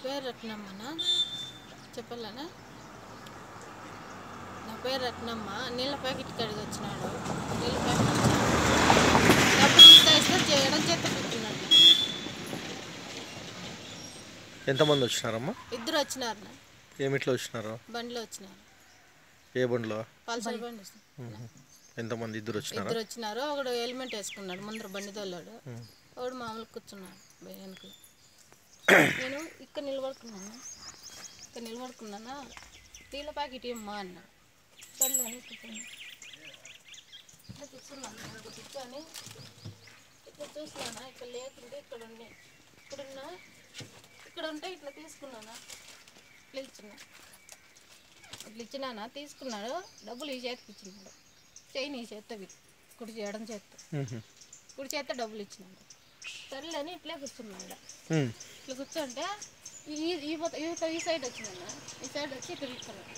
పేరు రత్నమ్మనా చెప్పాలనా? నా పేరు రత్నమ్మ. నీళ్ళ ప్యాకెట్ కడిగి వచ్చినాడు. నీళ్ళ ప్యాకెట్ డబ్బులు ఇస్తే ఎడం చేత కూర్చున్నాడు. ఎంతమంది వచ్చినారమ్మా? ఇద్దరు వచ్చినారు. ఏమిట్లో వచ్చినారు? బండిలో వచ్చినారు. ఏ బండిలో? పల్సర్ బండి. ఎంతమంది? ఇద్దరు వచ్చినారు. ఒకడు హెల్మెట్ వేసుకున్నాడు, ముందర బండి తోలాడు. ఒకడు మామూలు కూర్చున్నాడు భయానికి. నేను ఇక్కడ నిలబడుకున్నానా నీళ్ళ ప్యాకెట్ ఇమ్మా అన్న. సర్లే అని కూర్చున్నాను. కూర్చొని ఇక్కడ చూసినానా, ఇక్కడ లేకుంటే ఇక్కడ ఉంటే ఇట్లా తీసుకున్నానా, ఇట్లా ఇచ్చినానా, తీసుకున్నాడు. డబ్బులు ఈ చేతికి ఇచ్చినాడు. చైన్ ఈ చేత్తో కుడి చేయడం చేత్తో కుడి చేత్తో డబ్బులు ఇచ్చినాడు. సర్లే అని ఇట్లే కూర్చున్నాడు. ఇట్లా కూర్చుంటే ఈ సైడ్ వచ్చిందన్న, ఈ సైడ్ వచ్చి ఇక్కడ ఇస్తున్నాడు.